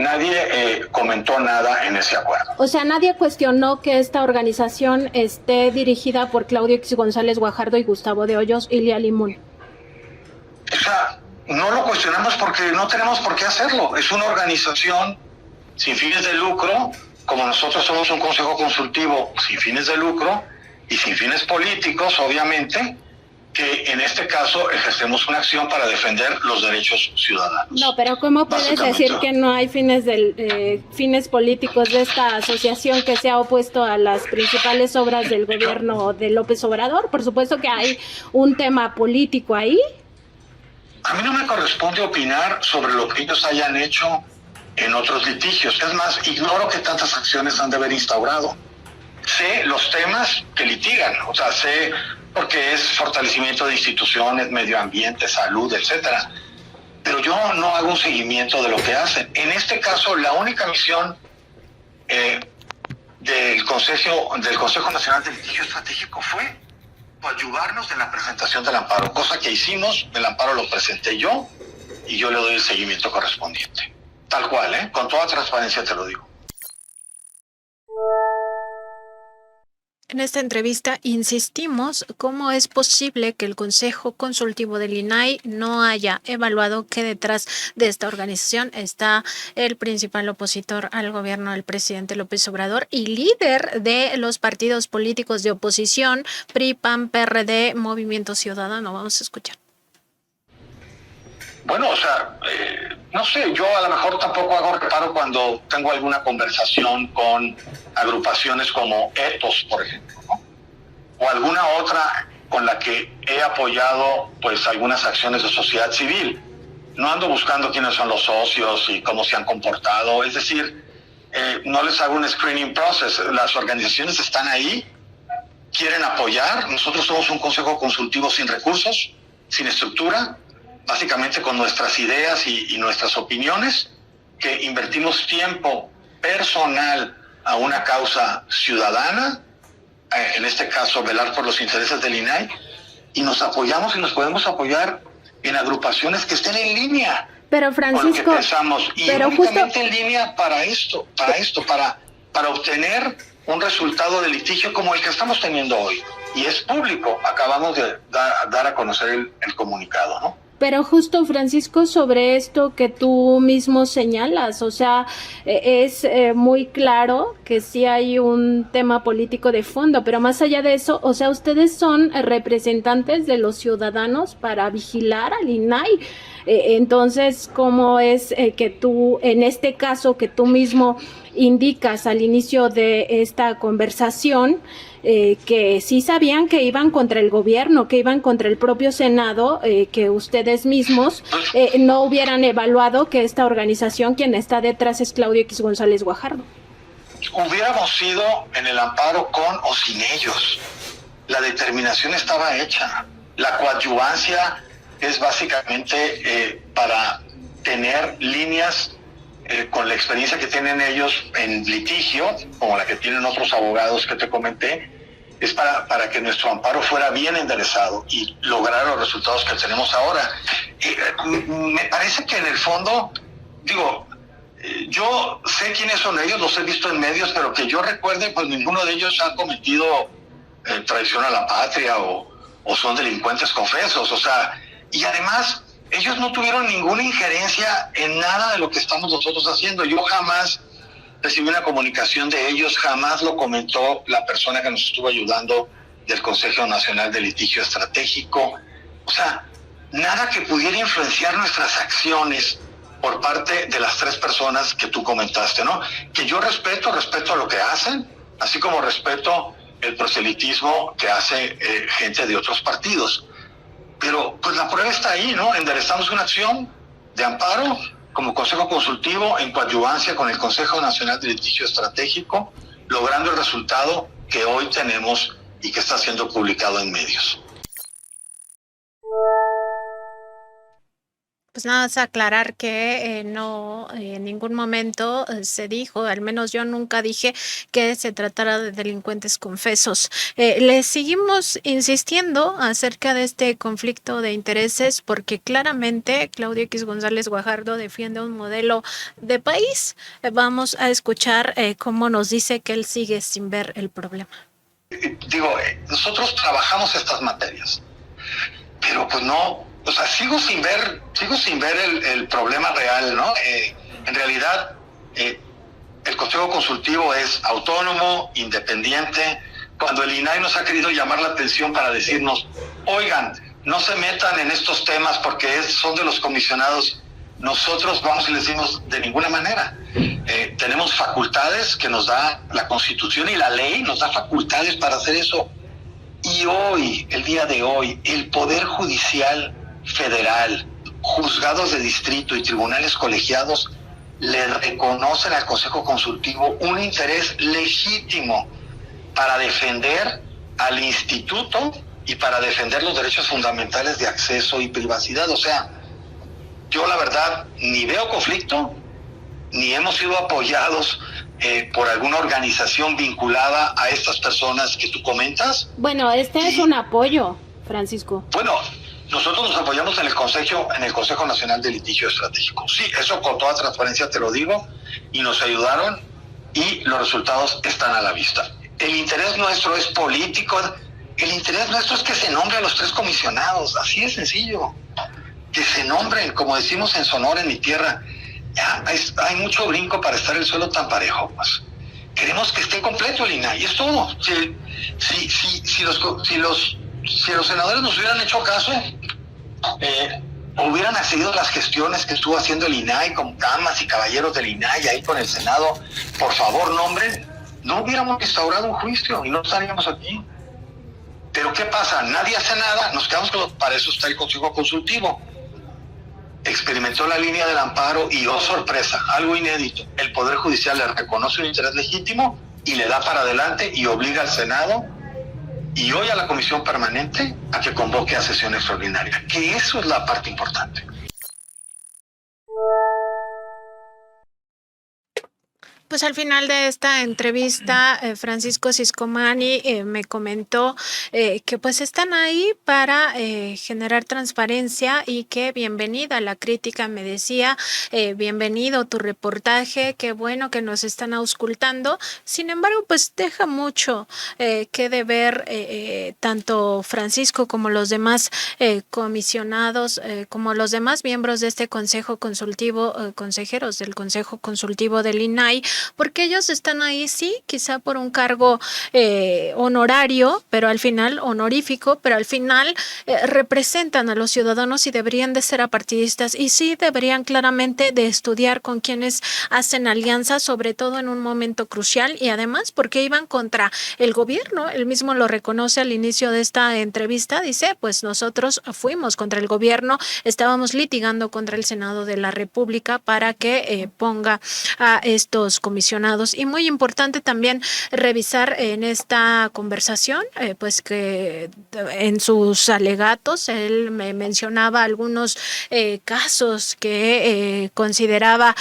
comentó nada en ese acuerdo. O sea, nadie cuestionó que esta organización esté dirigida por Claudio X González Guajardo y Gustavo de Hoyos y Lía Limón. O sea, no lo cuestionamos porque no tenemos por qué hacerlo. Es una organización sin fines de lucro, como nosotros somos un consejo consultivo sin fines de lucro y sin fines políticos, obviamente, que en este caso ejercemos una acción para defender los derechos ciudadanos. No, pero ¿cómo puedes decir que no hay fines políticos de esta asociación que se ha opuesto a las principales obras del gobierno de López Obrador? Por supuesto que hay un tema político ahí. A mí no me corresponde opinar sobre lo que ellos hayan hecho en otros litigios. Es más, ignoro que tantas acciones han de haber instaurado. Sé los temas que litigan, o sea, sé porque es fortalecimiento de instituciones, medio ambiente, salud, etcétera. Pero yo no hago un seguimiento de lo que hacen. En este caso, la única misión del Consejo Nacional de Litigio Estratégico fue ayudarnos en la presentación del amparo, cosa que hicimos. El amparo lo presenté yo y yo le doy el seguimiento correspondiente. Tal cual, con toda transparencia te lo digo. En esta entrevista insistimos cómo es posible que el Consejo Consultivo del INAI no haya evaluado que detrás de esta organización está el principal opositor al gobierno del presidente López Obrador y líder de los partidos políticos de oposición, PRI, PAN, PRD, Movimiento Ciudadano. Vamos a escuchar. Bueno, o sea, no sé, yo a lo mejor tampoco hago reparo cuando tengo alguna conversación con agrupaciones como Ethos, por ejemplo, ¿no? O alguna otra con la que he apoyado pues algunas acciones de sociedad civil. No ando buscando quiénes son los socios y cómo se han comportado, es decir, no les hago un screening process. Las organizaciones están ahí, quieren apoyar. Nosotros somos un consejo consultivo sin recursos, sin estructura, básicamente con nuestras ideas y nuestras opiniones, que invertimos tiempo personal a una causa ciudadana, en este caso velar por los intereses del INAI, y nos apoyamos y nos podemos apoyar en agrupaciones que estén en línea. Pero Francisco, con lo que pensamos, y pero únicamente en línea para obtener un resultado de litigio como el que estamos teniendo hoy. Y es público, acabamos de dar a conocer el comunicado, ¿no? Pero justo, Francisco, sobre esto que tú mismo señalas, o sea, es muy claro que sí hay un tema político de fondo, pero más allá de eso, o sea, ustedes son representantes de los ciudadanos para vigilar al INAI. Entonces, ¿cómo es que tú, en este caso que tú mismo indicas al inicio de esta conversación, que sí sabían que iban contra el gobierno, que iban contra el propio Senado, que ustedes mismos no hubieran evaluado que esta organización, quien está detrás, es Claudio X González Guajardo? Hubiéramos sido en el amparo con o sin ellos. La determinación estaba hecha. La coadyuvancia es básicamente para tener líneas con la experiencia que tienen ellos en litigio, como la que tienen otros abogados que te comenté, es para que nuestro amparo fuera bien enderezado y lograr los resultados que tenemos ahora. Me parece que en el fondo, yo sé quiénes son ellos, los he visto en medios, pero que yo recuerde, pues ninguno de ellos ha cometido traición a la patria o son delincuentes confesos, o sea, y además ellos no tuvieron ninguna injerencia en nada de lo que estamos nosotros haciendo. Yo jamás recibí una comunicación de ellos, jamás lo comentó la persona que nos estuvo ayudando del Consejo Nacional de Litigio Estratégico. O sea, nada que pudiera influenciar nuestras acciones por parte de las tres personas que tú comentaste, ¿no? Que yo respeto lo que hacen, así como respeto el proselitismo que hace gente de otros partidos. Pero pues la prueba está ahí, ¿no? Enderezamos una acción de amparo como Consejo Consultivo en coadyuvancia con el Consejo Nacional de Litigio Estratégico, logrando el resultado que hoy tenemos y que está siendo publicado en medios. Pues nada más aclarar que no en ningún momento se dijo, al menos yo nunca dije que se tratara de delincuentes confesos. Les seguimos insistiendo acerca de este conflicto de intereses porque claramente Claudio X González Guajardo defiende un modelo de país. Vamos a escuchar cómo nos dice que él sigue sin ver el problema. Nosotros trabajamos estas materias, pero pues no. O sea, sigo sin ver el problema real, ¿no? En realidad, el Consejo Consultivo es autónomo, independiente. Cuando el INAI nos ha querido llamar la atención para decirnos, oigan, no se metan en estos temas porque son de los comisionados, nosotros vamos y les decimos, de ninguna manera. Tenemos facultades que nos da la Constitución y la ley, nos da facultades para hacer eso. Y hoy, el día de hoy, el Poder Judicial Federal, juzgados de distrito y tribunales colegiados le reconocen al Consejo Consultivo un interés legítimo para defender al instituto y para defender los derechos fundamentales de acceso y privacidad. O sea, yo la verdad ni veo conflicto, ni hemos sido apoyados por alguna organización vinculada a estas personas que tú comentas. Bueno, es un apoyo, Francisco. Bueno, nosotros nos apoyamos en el Consejo Nacional de Litigio Estratégico. Sí, eso con toda transparencia te lo digo, y nos ayudaron y los resultados están a la vista. El interés nuestro es político, el interés nuestro es que se nombren los tres comisionados, así de sencillo. Que se nombren, como decimos en Sonora, en mi tierra. Ya hay mucho brinco para estar el suelo tan parejo, pues. Queremos que esté completo el INAI, es todo. Si los senadores nos hubieran hecho caso, hubieran accedido a las gestiones que estuvo haciendo el INAI con damas y caballeros del INAI ahí con el Senado, por favor nombren, no hubiéramos instaurado un juicio y no estaríamos aquí. Pero ¿qué pasa? Nadie hace nada, nos quedamos con para eso está el Consejo Consultivo. Experimentó la línea del amparo y, oh sorpresa, algo inédito, el Poder Judicial le reconoce un interés legítimo y le da para adelante y obliga al Senado y hoy a la Comisión Permanente a que convoque a sesión extraordinaria, que eso es la parte importante. Pues al final de esta entrevista, Francisco Siscomani me comentó que pues están ahí para generar transparencia y que bienvenida la crítica, me decía, bienvenido tu reportaje, qué bueno que nos están auscultando. Sin embargo, pues deja mucho que deber tanto Francisco como los demás comisionados, como los demás miembros de este Consejo Consultivo, consejeros del Consejo Consultivo del INAI, porque ellos están ahí, sí, quizá por un cargo honorario, pero al final honorífico, pero al final representan a los ciudadanos y deberían de ser apartidistas y sí deberían claramente de estudiar con quienes hacen alianzas, sobre todo en un momento crucial y además porque iban contra el gobierno. Él mismo lo reconoce al inicio de esta entrevista, dice, pues nosotros fuimos contra el gobierno, estábamos litigando contra el Senado de la República para que ponga a estos comisionados. Y muy importante también revisar en esta conversación, pues que en sus alegatos él me mencionaba algunos casos que consideraba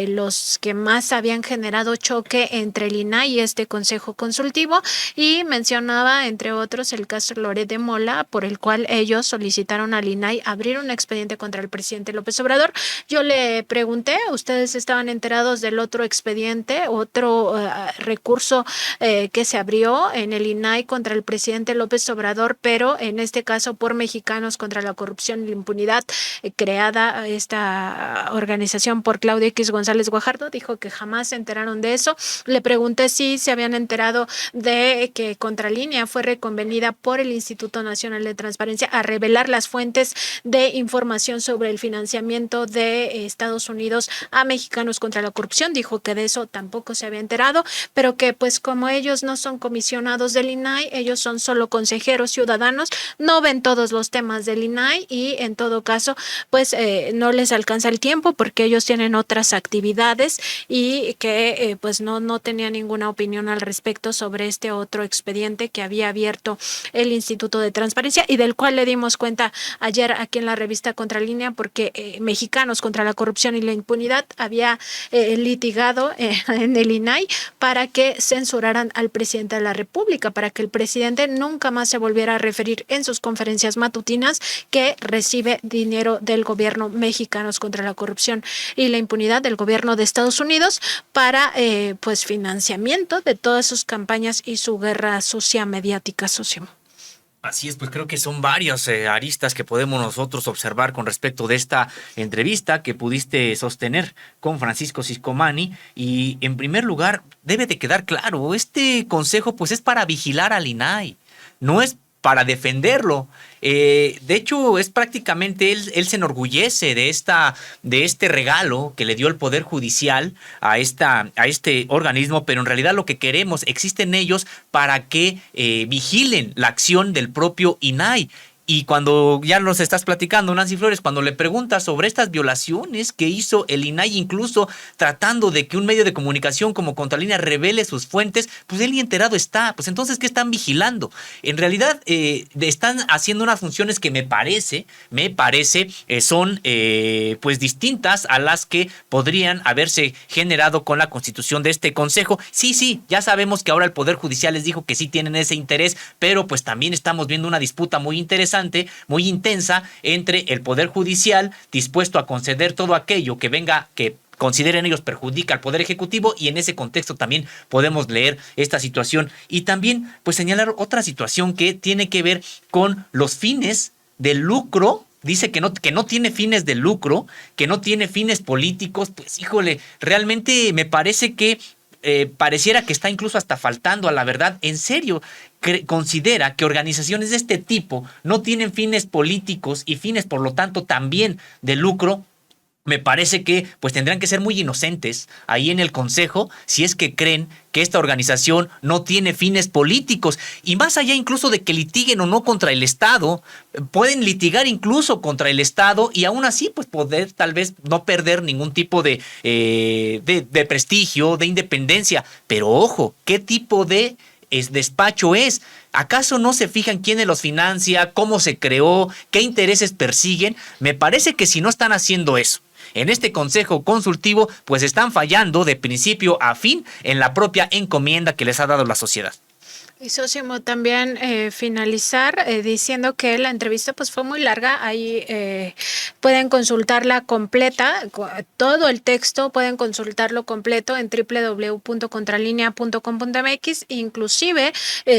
los que más habían generado choque entre el INAI y este Consejo Consultivo y mencionaba entre otros el caso Loret de Mola, por el cual ellos solicitaron al INAI abrir un expediente contra el presidente López Obrador. Yo le pregunté, ¿ustedes estaban enterados del otro expediente, otro recurso que se abrió en el INAI contra el presidente López Obrador, pero en este caso por Mexicanos contra la Corrupción y la Impunidad, creada esta organización por Claudio X González Guajardo? Dijo que jamás se enteraron de eso. Le pregunté si se habían enterado de que Contralínea fue reconvenida por el Instituto Nacional de Transparencia a revelar las fuentes de información sobre el financiamiento de Estados Unidos a Mexicanos contra la Corrupción. Dijo que de eso tampoco se había enterado, pero que pues como ellos no son comisionados del INAI, ellos son solo consejeros ciudadanos, no ven todos los temas del INAI y en todo caso pues no les alcanza el tiempo porque ellos tienen otras actividades y que pues no tenía ninguna opinión al respecto sobre este otro expediente que había abierto el Instituto de Transparencia y del cual le dimos cuenta ayer aquí en la revista Contralínea porque Mexicanos contra la Corrupción y la Impunidad había litigado en el INAI para que censuraran al presidente de la República, para que el presidente nunca más se volviera a referir en sus conferencias matutinas que recibe dinero del gobierno Mexicanos contra la Corrupción y la Impunidad del gobierno de Estados Unidos para pues financiamiento de todas sus campañas y su guerra sucia mediática, socio. Así es, pues creo que son varias aristas que podemos nosotros observar con respecto de esta entrevista que pudiste sostener con Francisco Siscomani. Y en primer lugar, debe de quedar claro, este consejo pues es para vigilar al INAI, no es para defenderlo. De hecho, es prácticamente él se enorgullece de este regalo que le dio el Poder Judicial a este organismo, pero en realidad lo que queremos, existen ellos para que vigilen la acción del propio INAI. Y cuando ya nos estás platicando, Nancy Flores, cuando le preguntas sobre estas violaciones que hizo el INAI, incluso tratando de que un medio de comunicación como Contralínea revele sus fuentes, pues él ni enterado está. Pues entonces, ¿qué están vigilando? En realidad, están haciendo unas funciones que me parece, son pues distintas a las que podrían haberse generado con la constitución de este consejo. Sí, ya sabemos que ahora el Poder Judicial les dijo que sí tienen ese interés, pero pues también estamos viendo una disputa muy interesante, muy intensa entre el Poder Judicial dispuesto a conceder todo aquello que venga, que consideren ellos perjudica al Poder Ejecutivo, y en ese contexto también podemos leer esta situación y también pues señalar otra situación que tiene que ver con los fines de lucro. Dice que no tiene fines de lucro, que no tiene fines políticos. Pues híjole, realmente me parece que pareciera que está incluso hasta faltando a la verdad. ¿En serio considera que organizaciones de este tipo no tienen fines políticos y fines, por lo tanto, también de lucro? Me parece que pues tendrán que ser muy inocentes ahí en el Consejo si es que creen que esta organización no tiene fines políticos. Y más allá incluso de que litiguen o no contra el Estado, pueden litigar incluso contra el Estado y aún así pues poder tal vez no perder ningún tipo de prestigio, de independencia. Pero ojo, ¿qué tipo de despacho es? ¿Acaso no se fijan quiénes los financia, cómo se creó, qué intereses persiguen? Me parece que si no están haciendo eso en este consejo consultivo, pues están fallando de principio a fin en la propia encomienda que les ha dado la sociedad. Y Sósimo, también finalizar diciendo que la entrevista pues fue muy larga. Ahí pueden consultarla completa, todo el texto pueden consultarlo completo en www.contralinea.com.mx. Inclusive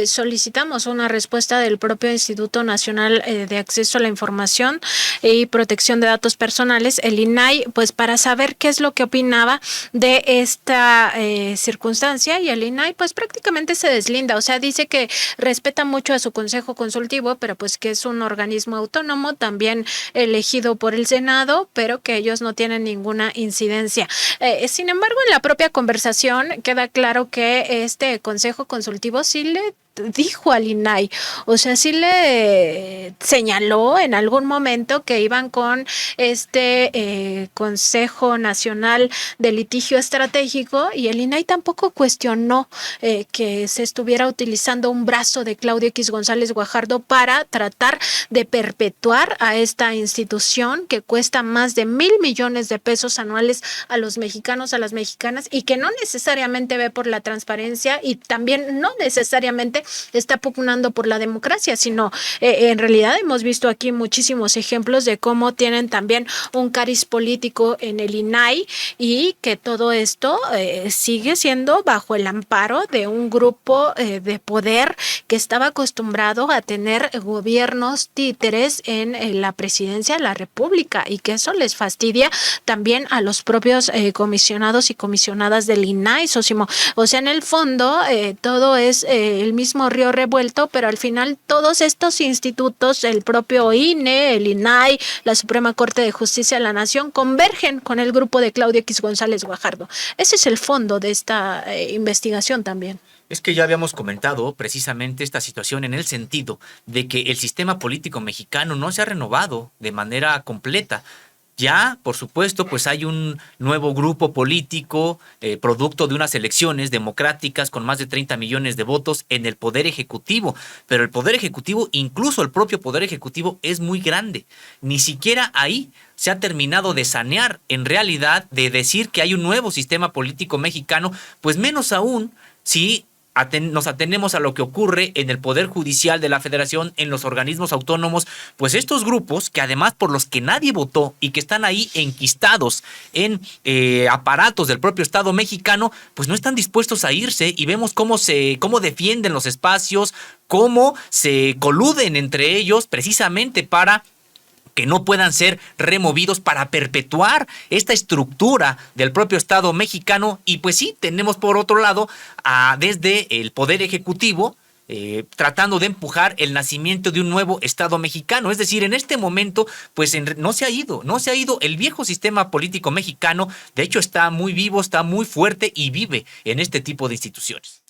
solicitamos una respuesta del propio Instituto Nacional de Acceso a la Información y Protección de Datos Personales, el INAI, pues para saber qué es lo que opinaba de esta circunstancia, y el INAI pues prácticamente se deslinda, o sea, dice que respeta mucho a su consejo consultivo, pero pues que es un organismo autónomo, también elegido por el Senado, pero que ellos no tienen ninguna incidencia. Sin embargo, en la propia conversación queda claro que este consejo consultivo sí le dijo al INAI, o sea, sí le señaló en algún momento que iban con este Consejo Nacional de Litigio Estratégico, y el INAI tampoco cuestionó que se estuviera utilizando un brazo de Claudio X González Guajardo para tratar de perpetuar a esta institución que cuesta más de 1,000 millones de pesos anuales a los mexicanos, a las mexicanas, y que no necesariamente ve por la transparencia y también no necesariamente está pugnando por la democracia, sino en realidad hemos visto aquí muchísimos ejemplos de cómo tienen también un cariz político en el INAI, y que todo esto sigue siendo bajo el amparo de un grupo de poder que estaba acostumbrado a tener gobiernos títeres en la presidencia de la República, y que eso les fastidia también a los propios comisionados y comisionadas del INAI, Sósimo. O sea, en el fondo todo es el mismo río revuelto, pero al final todos estos institutos, el propio INE, el INAI, la Suprema Corte de Justicia de la Nación, convergen con el grupo de Claudio X González Guajardo. Ese es el fondo de esta investigación también. Es que ya habíamos comentado precisamente esta situación en el sentido de que el sistema político mexicano no se ha renovado de manera completa. Ya, por supuesto, pues hay un nuevo grupo político, producto de unas elecciones democráticas con más de 30 millones de votos en el Poder Ejecutivo. Pero el Poder Ejecutivo, incluso el propio Poder Ejecutivo, es muy grande. Ni siquiera ahí se ha terminado de sanear, en realidad, de decir que hay un nuevo sistema político mexicano, pues menos aún si nos atenemos a lo que ocurre en el Poder Judicial de la Federación, en los organismos autónomos. Pues estos grupos, que además por los que nadie votó y que están ahí enquistados en aparatos del propio Estado mexicano, pues no están dispuestos a irse, y vemos cómo defienden los espacios, cómo se coluden entre ellos precisamente para que no puedan ser removidos, para perpetuar esta estructura del propio Estado mexicano. Y pues sí, tenemos por otro lado desde el Poder Ejecutivo tratando de empujar el nacimiento de un nuevo Estado mexicano. Es decir, en este momento pues no se ha ido el viejo sistema político mexicano. De hecho, está muy vivo, está muy fuerte y vive en este tipo de instituciones.